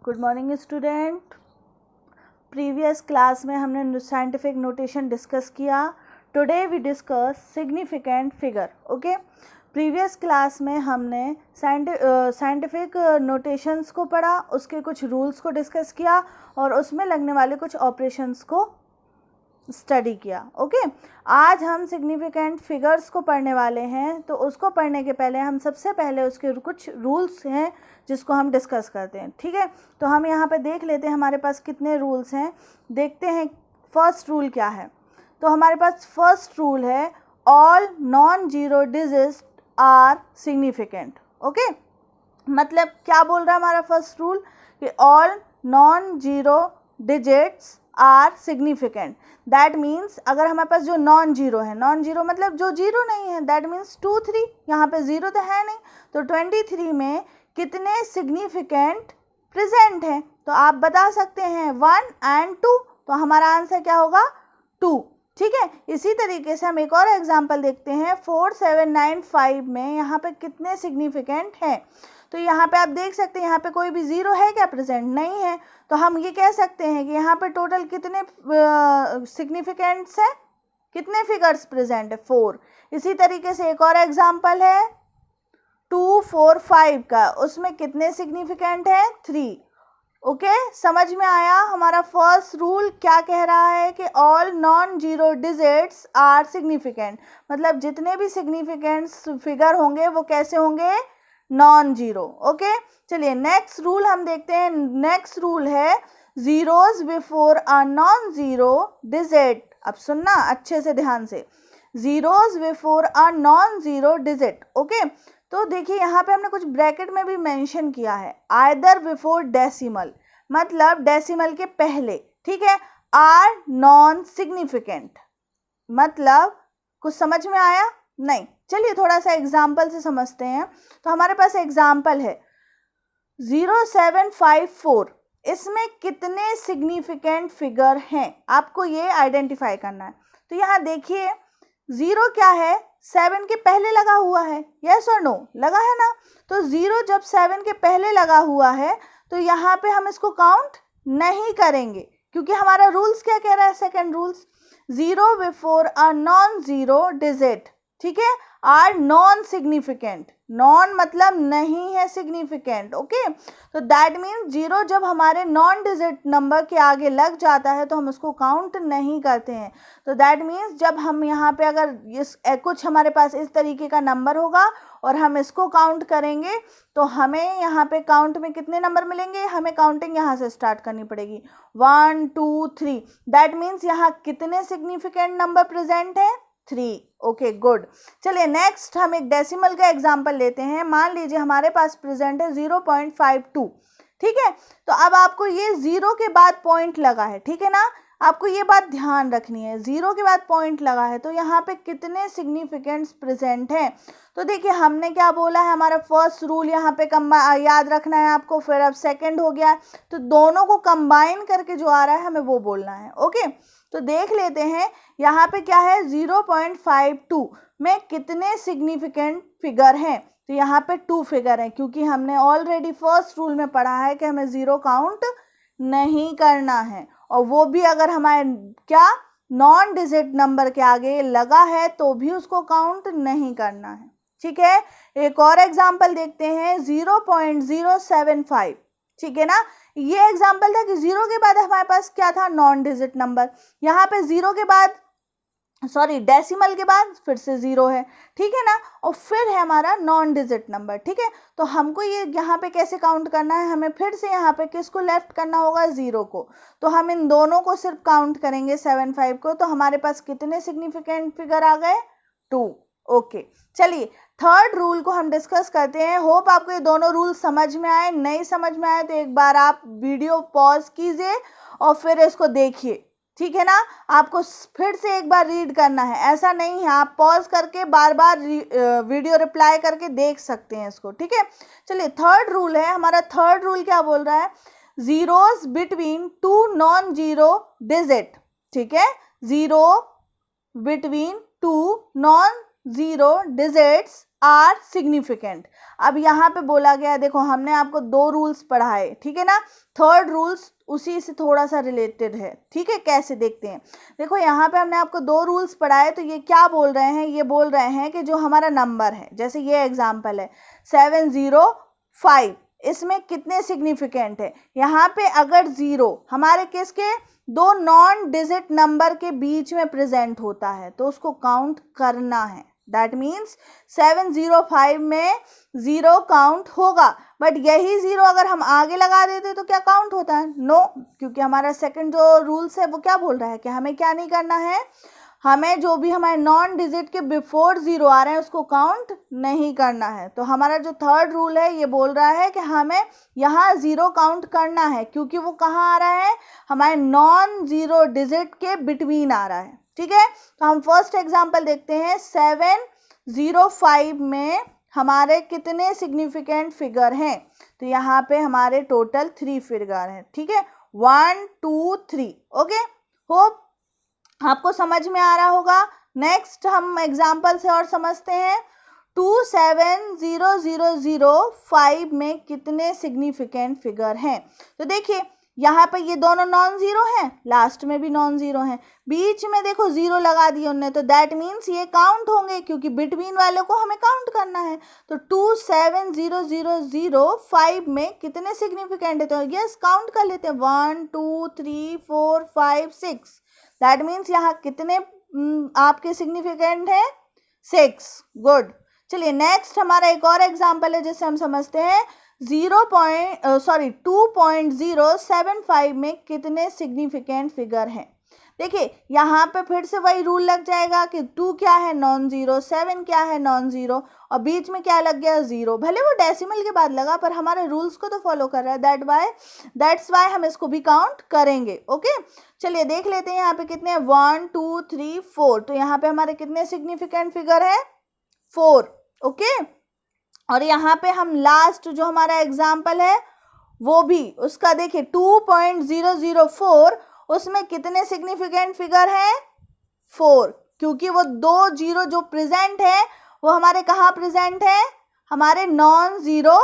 Good morning student. Previous class में हमने scientific notation discuss किया। Today we discuss significant figure. Okay, previous class में हमने scientific notations को पढ़ा, उसके कुछ रूल्स को डिस्कस किया और उसमें लगने वाले कुछ ऑपरेशंस को स्टडी किया। ओके, आज हम सिग्निफिकेंट फिगर्स को पढ़ने वाले हैं। तो उसको पढ़ने के पहले हम सबसे पहले उसके कुछ रूल्स हैं जिसको हम डिस्कस करते हैं। ठीक है, तो हम यहाँ पे देख लेते हैं हमारे पास कितने रूल्स हैं। देखते हैं फर्स्ट रूल क्या है। तो हमारे पास फर्स्ट रूल है all non zero digits are significant. Okay, मतलब क्या बोल रहा है हमारा फर्स्ट रूल कि all non zero digits are significant. That means अगर हमारे पास जो नॉन जीरो है, नॉन जीरो मतलब जो जीरो नहीं है, दैट मीन्स 2 3, यहाँ पे जीरो तो है नहीं, तो 23 में कितने सिग्निफिकेंट प्रेजेंट हैं। तो आप बता सकते हैं 1 and 2, तो हमारा आंसर क्या होगा 2। ठीक है, इसी तरीके से हम एक और एग्जांपल देखते हैं 4 7 9 5 में यहाँ पे कितने सिग्निफिकेंट हैं। तो यहाँ पे आप देख सकते हैं यहाँ पे कोई भी जीरो है क्या प्रेजेंट, नहीं है। तो हम ये कह सकते हैं कि यहाँ पे टोटल कितने सिग्निफिकेंट्स हैं, कितने फिगर्स प्रेजेंट है, 4। इसी तरीके से एक और एग्जांपल है 2 4 5 का, उसमें कितने सिग्निफिकेंट हैं, 3। ओके, समझ में आया। हमारा फर्स्ट रूल क्या कह रहा है कि all non zero digits are significant, मतलब जितने भी सिग्निफिकेंट फिगर होंगे वो कैसे होंगे, नॉन जीरो। ओके, चलिए नेक्स्ट रूल हम देखते हैं। नेक्स्ट रूल है zeros before a non zero digit. अब सुनना अच्छे से ध्यान से, zeros before a non zero digit. Okay, तो देखिए यहाँ पे हमने कुछ ब्रैकेट में भी मेंशन किया है, आइदर बिफोर डेसिमल, मतलब डेसिमल के पहले। ठीक है, आर नॉन सिग्निफिकेंट, मतलब कुछ समझ में आया नहीं। चलिए थोड़ा सा एग्जाम्पल से समझते हैं। तो हमारे पास एग्जाम्पल है 0754, इसमें कितने सिग्निफिकेंट फिगर हैं, आपको ये आइडेंटिफाई करना है। तो यहाँ देखिए जीरो क्या है, 7 के पहले लगा हुआ है, यस और नो, लगा है ना। तो जीरो जब 7 के पहले लगा हुआ है तो यहाँ पे हम इसको काउंट नहीं करेंगे, क्योंकि हमारा रूल्स क्या कह रहा है, second rules, zero before a non zero digit, ठीक है, आर नॉन सिग्निफिकेंट। नॉन मतलब नहीं है सिग्निफिकेंट। ओके, तो दैट मीन्स जीरो जब हमारे नॉन डिजिट नंबर के आगे लग जाता है तो हम उसको काउंट नहीं करते हैं। तो दैट मीन्स जब हम यहाँ पे अगर इस कुछ हमारे पास इस तरीके का नंबर होगा और हम इसको काउंट करेंगे तो हमें यहाँ पे काउंट में कितने नंबर मिलेंगे, हमें काउंटिंग यहाँ से स्टार्ट करनी पड़ेगी, 1 2 3। दैट मीन्स यहाँ कितने सिग्निफिकेंट नंबर प्रेजेंट है, 3। Okay good. चलिए नेक्स्ट हम एक डेसिमल का एग्जांपल लेते हैं। मान लीजिए हमारे पास प्रेजेंट है 0.52। ठीक है, तो अब आपको ये जीरो के बाद पॉइंट लगा है, ठीक है ना, आपको ये बात ध्यान रखनी है, जीरो के बाद पॉइंट लगा है तो यहाँ पे कितने सिग्निफिकेंट्स प्रेजेंट हैं। तो देखिए हमने क्या बोला है, हमारा फर्स्ट रूल यहाँ पे याद रखना है आपको, फिर अब सेकंड हो गया, तो दोनों को कंबाइन करके जो आ रहा है हमें वो बोलना है। ओके, तो देख लेते हैं यहाँ पे क्या है, 0.52 में कितने सिग्निफिकेंट फिगर हैं। तो यहाँ पे 2 फिगर हैं, क्योंकि हमने ऑलरेडी फर्स्ट रूल में पढ़ा है कि हमें जीरो काउंट नहीं करना है, और वो भी अगर हमारे क्या नॉन डिजिट नंबर के आगे लगा है तो भी उसको काउंट नहीं करना है। ठीक है, एक और एग्जांपल देखते हैं 0.075। ठीक है ना, ये एग्जांपल था कि जीरो के बाद हमारे पास क्या था, नॉन डिजिट नंबर। यहाँ पे जीरो के बाद डेसिमल के बाद फिर से जीरो है, ठीक है ना, और फिर है हमारा नॉन डिजिट नंबर। ठीक है, तो हमको ये यहाँ पे कैसे काउंट करना है, हमें फिर से यहाँ पे किसको लेफ्ट करना होगा, जीरो को। तो हम इन दोनों को सिर्फ काउंट करेंगे 7 5 को, तो हमारे पास कितने सिग्निफिकेंट फिगर आ गए, 2। ओके, चलिए थर्ड रूल को हम डिस्कस करते हैं। होप आपको ये दोनों रूल समझ में आए, नहीं समझ में आए तो एक बार आप वीडियो पॉज कीजिए और फिर इसको देखिए, ठीक है ना, आपको फिर से एक बार रीड करना है, ऐसा नहीं है, आप पॉज करके बार बार वीडियो रिप्लाई करके देख सकते हैं इसको। ठीक है, चलिए थर्ड रूल है हमारा। थर्ड रूल क्या बोल रहा है, zeros between 2 non zero digit. ठीक है, zero between 2 non zero digits are significant. अब यहाँ पे बोला गया है, देखो हमने आपको 2 रूल्स पढ़ाए, ठीक है ना, थर्ड रूल्स उसी से थोड़ा सा रिलेटेड है, ठीक है। कैसे देखते हैं, देखो यहाँ पे हमने आपको 2 रूल्स पढ़ाए, तो ये क्या बोल रहे हैं, ये बोल रहे हैं कि जो हमारा नंबर है, जैसे ये एग्जाम्पल है 705, इसमें कितने सिग्निफिकेंट है। यहाँ पे अगर 0 हमारे किसके 2 नॉन डिजिट नंबर के बीच में प्रेजेंट होता है तो उसको काउंट करना है। दैट मीन्स 705 में 0 काउंट होगा, बट यही 0 अगर हम आगे लगा देते तो क्या काउंट होता है, नो, क्योंकि हमारा सेकंड जो रूल्स है वो क्या बोल रहा है कि हमें क्या नहीं करना है, हमें जो भी हमारे नॉन डिजिट के बिफोर 0 आ रहे हैं उसको काउंट नहीं करना है। तो हमारा जो थर्ड रूल है ये बोल रहा है कि हमें यहाँ 0 काउंट करना है, क्योंकि वो कहाँ आ रहा है, हमारे नॉन 0 डिजिट के बिटवीन आ रहा है, ठीक है। तो हम फर्स्ट एग्जांपल देखते हैं, 705 में हमारे कितने सिग्निफिकेंट फिगर हैं। तो यहाँ पे हमारे टोटल 3 फिगर हैं, ठीक है, 1 2 3। ओके, होप आपको समझ में आ रहा होगा। नेक्स्ट हम एग्जाम्पल से और समझते हैं, 27005 में कितने सिग्निफिकेंट फिगर हैं। तो देखिए यहाँ पे ये दोनों नॉन जीरो हैं, लास्ट में भी नॉन जीरो हैं, बीच में देखो 0 लगा दिए उनने, तो दैट मीन्स ये काउंट होंगे, क्योंकि बिटवीन वालों को हमें काउंट करना है। तो 27005 में कितने सिग्निफिकेंट है, तो यस काउंट कर लेते हैं, 1 2 3 4 5 6। दैट मीन्स यहाँ कितने आपके सिग्निफिकेंट हैं, 6। गुड। चलिए नेक्स्ट हमारा एक और एग्जाम्पल है जिससे हम समझते हैं, 2.075 में कितने सिग्निफिकेंट फिगर हैं। देखिए यहाँ पे फिर से वही रूल लग जाएगा कि 2 क्या है, नॉन जीरो, 7 क्या है, नॉन जीरो, और बीच में क्या लग गया, 0। भले वो डेसिमल के बाद लगा पर हमारे रूल्स को तो फॉलो कर रहा है, दैट्स वाई हम इसको भी काउंट करेंगे। ओके, चलिए देख लेते हैं यहाँ पे कितने हैं, 1 2 3 4। तो यहाँ पे हमारे कितने सिग्निफिकेंट फिगर है, 4। ओके, और यहाँ पे हम लास्ट जो हमारा एग्जाम्पल है वो भी उसका देखिए 2.004, उसमें कितने सिग्निफिकेंट फिगर हैं, 4, क्योंकि वो 2 0 जो प्रेजेंट है वो हमारे कहाँ प्रेजेंट है, हमारे नॉन जीरो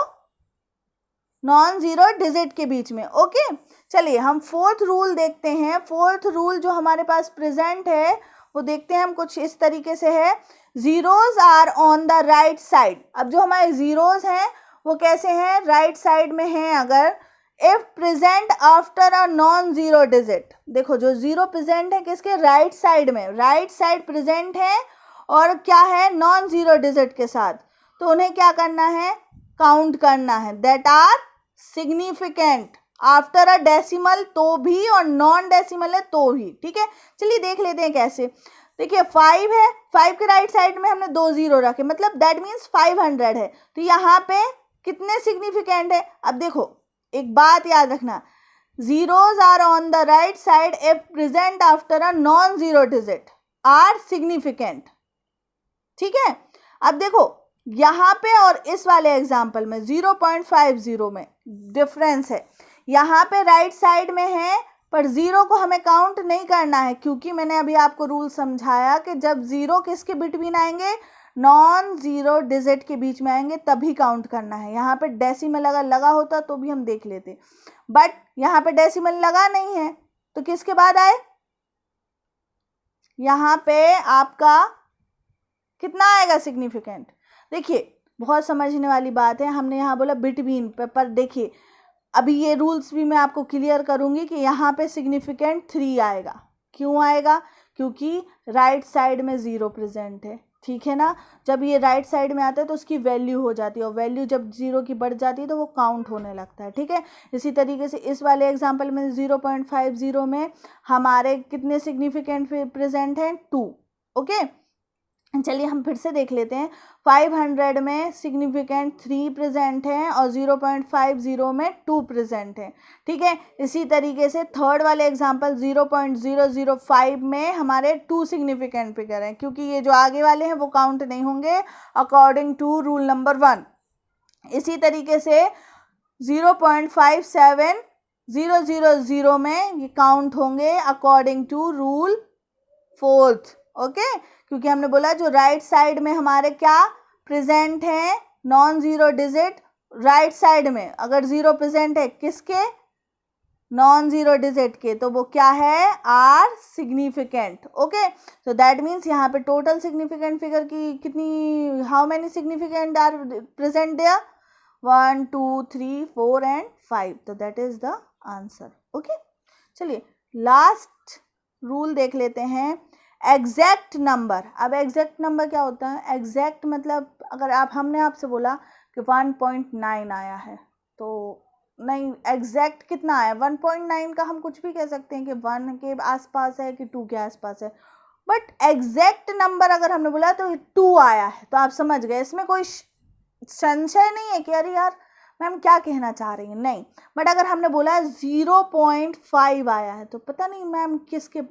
डिजिट के बीच में। ओके, चलिए हम फोर्थ रूल देखते हैं। फोर्थ रूल जो हमारे पास प्रेजेंट है वो देखते हैं हम, कुछ इस तरीके से है, zeros are on the right side. अब जो हमारे जीरोज हैं वो कैसे हैं, राइट साइड में हैं अगर, if present after a non zero digit. देखो जो 0 प्रेजेंट है किसके, राइट साइड में, राइट साइड प्रेजेंट है और क्या है, नॉन जीरो डिजिट के साथ, तो उन्हें क्या करना है, काउंट करना है, that are significant after a decimal तो भी और नॉन डेसिमल है तो भी। ठीक है, चलिए देख लेते हैं कैसे। देखिए 5 है, 5 के राइट साइड में हमने 2 0 रखे, मतलब दैट मीन्स 500 है, तो यहाँ पे कितने सिग्निफिकेंट है। अब देखो एक बात याद रखना, zeros are on the right side if present after a non zero digit are significant। ठीक है, अब देखो यहाँ पे और इस वाले एग्जाम्पल में 0.50 में डिफरेंस है। यहाँ पे राइट साइड में है पर 0 को हमें काउंट नहीं करना है, क्योंकि मैंने अभी आपको रूल समझाया कि जब 0 किसके बिटवीन आएंगे, नॉन जीरो डिजिट के बीच में आएंगे तभी काउंट करना है। यहाँ पे डेसिमल अगर लगा होता तो भी हम देख लेते, बट यहाँ पे डेसिमल लगा नहीं है, तो किसके बाद आए, यहाँ पे आपका कितना आएगा सिग्निफिकेंट। देखिए बहुत समझने वाली बात है, हमने यहाँ बोला बिटवीन पर देखिए अभी ये रूल्स भी मैं आपको क्लियर करूँगी कि यहाँ पे सिग्निफिकेंट 3 आएगा। क्यों आएगा, क्योंकि राइट साइड में 0 प्रेजेंट है। ठीक है ना, जब ये राइट साइड में आता है तो उसकी वैल्यू हो जाती है, और वैल्यू जब 0 की बढ़ जाती है तो वो काउंट होने लगता है। ठीक है, इसी तरीके से इस वाले एग्जांपल में 0.50 में हमारे कितने सिग्निफिकेंट प्रेजेंट हैं, 2। ओके, चलिए हम फिर से देख लेते हैं। 500 में सिग्निफिकेंट 3 प्रेजेंट हैं और 0.50 में 2 प्रेजेंट हैं। ठीक है, इसी तरीके से थर्ड वाले एग्जांपल 0.005 में हमारे 2 सिग्निफिकेंट फिगर हैं, क्योंकि ये जो आगे वाले हैं वो काउंट नहीं होंगे अकॉर्डिंग टू रूल नंबर 1। इसी तरीके से 0.57000 में ये काउंट होंगे according to rule 4th। Okay, क्योंकि हमने बोला जो राइट साइड में हमारे क्या प्रेजेंट हैं non zero digit right side में, अगर जीरो प्रेजेंट है किसके, नॉन जीरो डिजिट के, तो वो क्या है, आर सिग्निफिकेंट। ओके, तो दैट मीन्स यहाँ पे टोटल सिग्निफिकेंट फिगर की कितनी, how many significant are present there, 1 2 3 4 and 5, तो that is the answer. Okay, चलिए लास्ट रूल देख लेते हैं, एग्जैक्ट नंबर। अब एग्जैक्ट नंबर क्या होता है, एग्जैक्ट मतलब अगर हमने आपसे बोला कि 1.9 आया है, तो नहीं, एग्जैक्ट कितना आया 1.9 का हम कुछ भी कह सकते हैं कि 1 के आसपास है कि 2 के आसपास है, बट एग्जैक्ट नंबर अगर हमने बोला तो 2 आया है, तो आप समझ गए, इसमें कोई संशय नहीं है कि अरे यार मैम क्या कहना चाह रही हैं, नहीं। बट अगर हमने बोला 0.5 आया है, तो पता नहीं मैम किसके,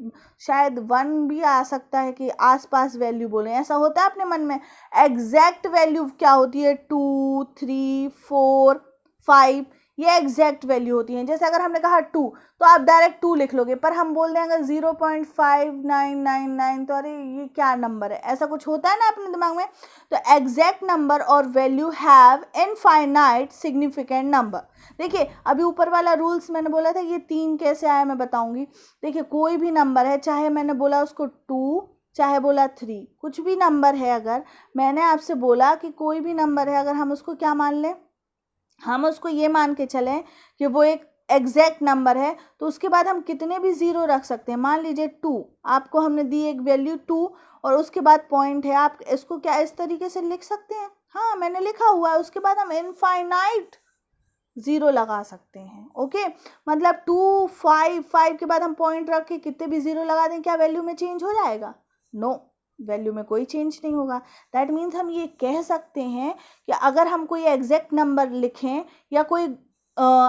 शायद 1 भी आ सकता है कि आसपास वैल्यू बोले, ऐसा होता है अपने मन में। एग्जैक्ट वैल्यू क्या होती है, 2 3 4 5, ये एग्जैक्ट वैल्यू होती है। जैसे अगर हमने कहा 2, तो आप डायरेक्ट 2 लिख लोगे, पर हम बोल देंगे 0.5999, तो अरे ये क्या नंबर है, ऐसा कुछ होता है ना अपने दिमाग में। तो एग्जैक्ट नंबर और value have infinite significant number. देखिए अभी ऊपर वाला रूल्स मैंने बोला था, ये 3 कैसे आया मैं बताऊंगी। देखिए कोई भी नंबर है, चाहे मैंने बोला उसको 2, चाहे बोला 3, कुछ भी नंबर है, अगर मैंने आपसे बोला कि कोई भी नंबर है, अगर हम उसको क्या मान लें, हम उसको ये मान के चलें कि वो एक एग्जैक्ट नंबर है, तो उसके बाद हम कितने भी ज़ीरो रख सकते हैं। मान लीजिए 2, आपको हमने दी एक वैल्यू 2 और उसके बाद पॉइंट है, आप इसको क्या इस तरीके से लिख सकते हैं, हाँ मैंने लिखा हुआ है, उसके बाद हम इनफाइनाइट ज़ीरो लगा सकते हैं। ओके, मतलब 2 5 5 के बाद हम पॉइंट रख के कितने भी ज़ीरो लगा दें, क्या वैल्यू में चेंज हो जाएगा, नो, वैल्यू में कोई चेंज नहीं होगा। दैट मीन्स हम ये कह सकते हैं कि अगर हम कोई एग्जैक्ट नंबर लिखें या कोई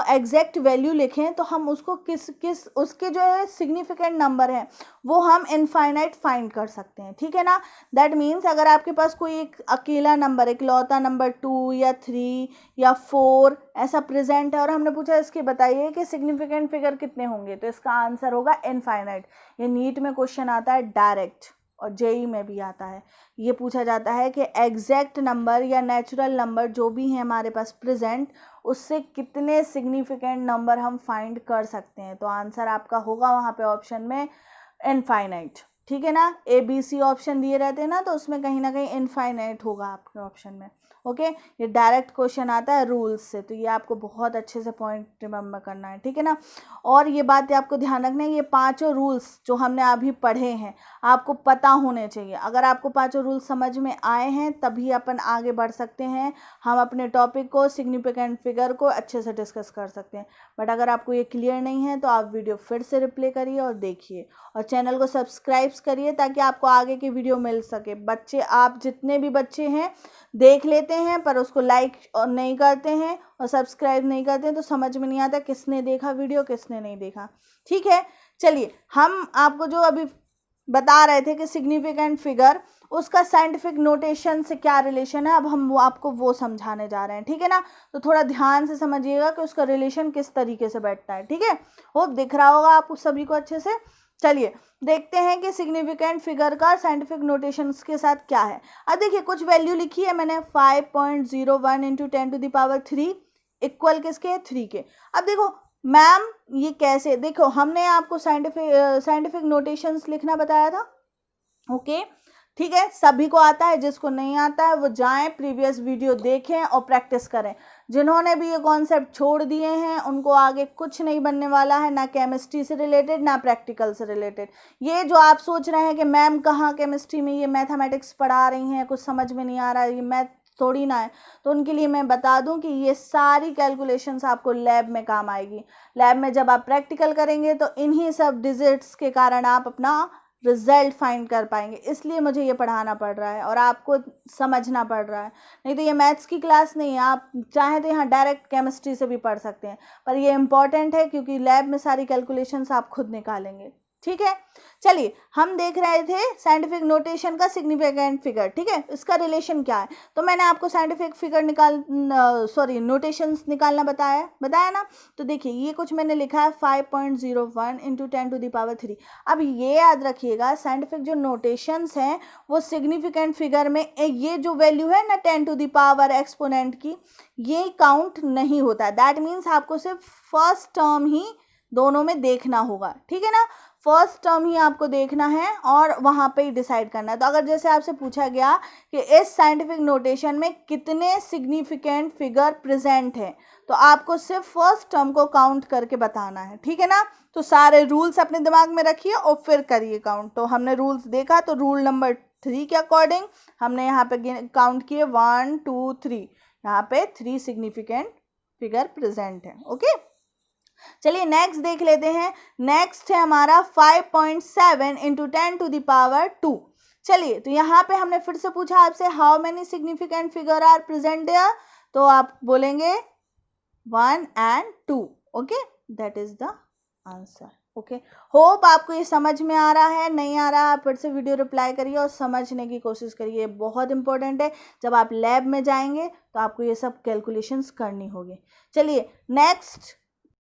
एग्जैक्ट वैल्यू लिखें, तो हम उसको किस उसके जो है सिग्निफिकेंट नंबर है वो हम इनफाइनाइट फाइंड कर सकते हैं, ठीक है ना। दैट मीन्स अगर आपके पास कोई एक अकेला नंबर, एक लौता नंबर 2 या 3 या 4 ऐसा प्रेजेंट है, और हमने पूछा इसके बताइए कि सिग्निफिकेंट फिगर कितने होंगे, तो इसका आंसर होगा इनफाइनाइट। ये नीट में क्वेश्चन आता है डायरेक्ट, और जेई में भी आता है। ये पूछा जाता है कि एग्जैक्ट नंबर या नेचुरल नंबर जो भी है हमारे पास प्रेजेंट, उससे कितने सिग्निफिकेंट नंबर हम फाइंड कर सकते हैं, तो आंसर आपका होगा वहाँ पे ऑप्शन में इनफाइनाइट, ठीक है ना। ए बी सी ऑप्शन दिए रहते हैं ना, तो उसमें कहीं ना कहीं इनफाइनाइट होगा आपके ऑप्शन में। ओके, ये डायरेक्ट क्वेश्चन आता है रूल्स से, तो ये आपको बहुत अच्छे से पॉइंट रिमेंबर करना है, ठीक है ना। और ये बात आपको ध्यान रखना है, ये 5 रूल्स जो हमने अभी पढ़े हैं आपको पता होने चाहिए। अगर आपको 5 रूल्स समझ में आए हैं तभी अपन आगे बढ़ सकते हैं, हम अपने टॉपिक को, सिग्निफिकेंट फिगर को अच्छे से डिस्कस कर सकते हैं। बट अगर आपको ये क्लियर नहीं है तो आप वीडियो फिर से रिप्ले करिए और देखिए, और चैनल को सब्सक्राइब करिए ताकि आपको आगे की वीडियो मिल सके। बच्चे, आप जितने भी बच्चे हैं देख लेते हैं पर उसको लाइक नहीं करते हैं और सब्सक्राइब नहीं करते हैं, तो समझ में नहीं आता किसने देखा वीडियो किसने नहीं देखा, ठीक है। चलिए हम आपको जो अभी बता रहे थे कि सिग्निफिकेंट फिगर, उसका साइंटिफिक नोटेशन से क्या रिलेशन है, अब हम वो आपको वो समझाने जा रहे हैं, ठीक है ना। तो थोड़ा ध्यान से समझिएगा कि उसका रिलेशन किस तरीके से बैठता है, ठीक है। होप दिख रहा होगा आप सभी को अच्छे से। चलिए देखते हैं कि सिग्निफिकेंट फिगर का साइंटिफिक नोटेशन के साथ क्या है। अब देखिए कुछ वैल्यू लिखी है मैंने, 5.01 × 10⁻³ इक्वल किसके, 3 के। अब देखो मैम ये कैसे, देखो हमने आपको साइंटिफिक नोटेशंस लिखना बताया था, ओके ठीक है, सभी को आता है, जिसको नहीं आता है वो जाएं प्रीवियस वीडियो देखें और प्रैक्टिस करें। जिन्होंने भी ये कॉन्सेप्ट छोड़ दिए हैं उनको आगे कुछ नहीं बनने वाला है, ना केमिस्ट्री से रिलेटेड ना प्रैक्टिकल से रिलेटेड। ये जो आप सोच रहे हैं कि मैम कहाँ केमिस्ट्री में ये मैथमेटिक्स पढ़ा रही हैं, कुछ समझ में नहीं आ रहा है, ये मैथ थोड़ी ना है, तो उनके लिए मैं बता दूं कि ये सारी कैलकुलेशंस आपको लैब में काम आएगी। लैब में जब आप प्रैक्टिकल करेंगे तो इन्हीं सब डिजिट्स के कारण आप अपना रिजल्ट फाइंड कर पाएंगे, इसलिए मुझे ये पढ़ाना पड़ रहा है और आपको समझना पड़ रहा है। नहीं तो ये मैथ्स की क्लास नहीं है, आप चाहें तो यहाँ डायरेक्ट केमिस्ट्री से भी पढ़ सकते हैं, पर ये इम्पॉर्टेंट है क्योंकि लैब में सारी कैलकुलेशंस आप खुद निकालेंगे, ठीक है, चलिए हम देख रहे थे साइंटिफिक नोटेशन का सिग्निफिकेंट फिगर, ठीक है, इसका रिलेशन क्या है। तो मैंने आपको साइंटिफिक फिगर नोटेशंस निकालना बताया ना। तो देखिए ये कुछ मैंने लिखा है 5.01 इंटू 10⁻³ अब ये याद रखिएगा साइंटिफिक जो नोटेशंस हैं वो सिग्निफिकेंट फिगर में ये जो वैल्यू है ना 10⁻, एक्सपोनेंट की, ये काउंट नहीं होता है। दैट मीन्स आपको सिर्फ फर्स्ट टर्म ही दोनों में देखना होगा, ठीक है ना, फर्स्ट टर्म ही आपको देखना है और वहां पे ही डिसाइड करना है। तो अगर जैसे आपसे पूछा गया कि इस साइंटिफिक नोटेशन में कितने सिग्निफिकेंट फिगर प्रेजेंट हैं, तो आपको सिर्फ फर्स्ट टर्म को काउंट करके बताना है, ठीक है ना। तो सारे रूल्स अपने दिमाग में रखिए और फिर करिए काउंट। तो हमने रूल्स देखा, तो रूल नंबर 3 के अकॉर्डिंग हमने यहाँ पे काउंट किए 1 2 3, यहाँ पे 3 सिग्निफिकेंट फिगर प्रेजेंट है। ओके, चलिए नेक्स्ट देख लेते हैं। नेक्स्ट है हमारा 5.7 इंटू 10⁻²। चलिए तो यहाँ पे हमने फिर से पूछा आपसे how many significant figure are present there, तो आप बोलेंगे 1 and 2। Okay, that is the answer. Okay, hope आपको ये समझ में आ रहा है, नहीं आ रहा आप फिर से वीडियो रिप्लाई करिए और समझने की कोशिश करिए, बहुत इंपॉर्टेंट है। जब आप लैब में जाएंगे तो आपको ये सब कैलकुलेशंस करनी होगी। चलिए नेक्स्ट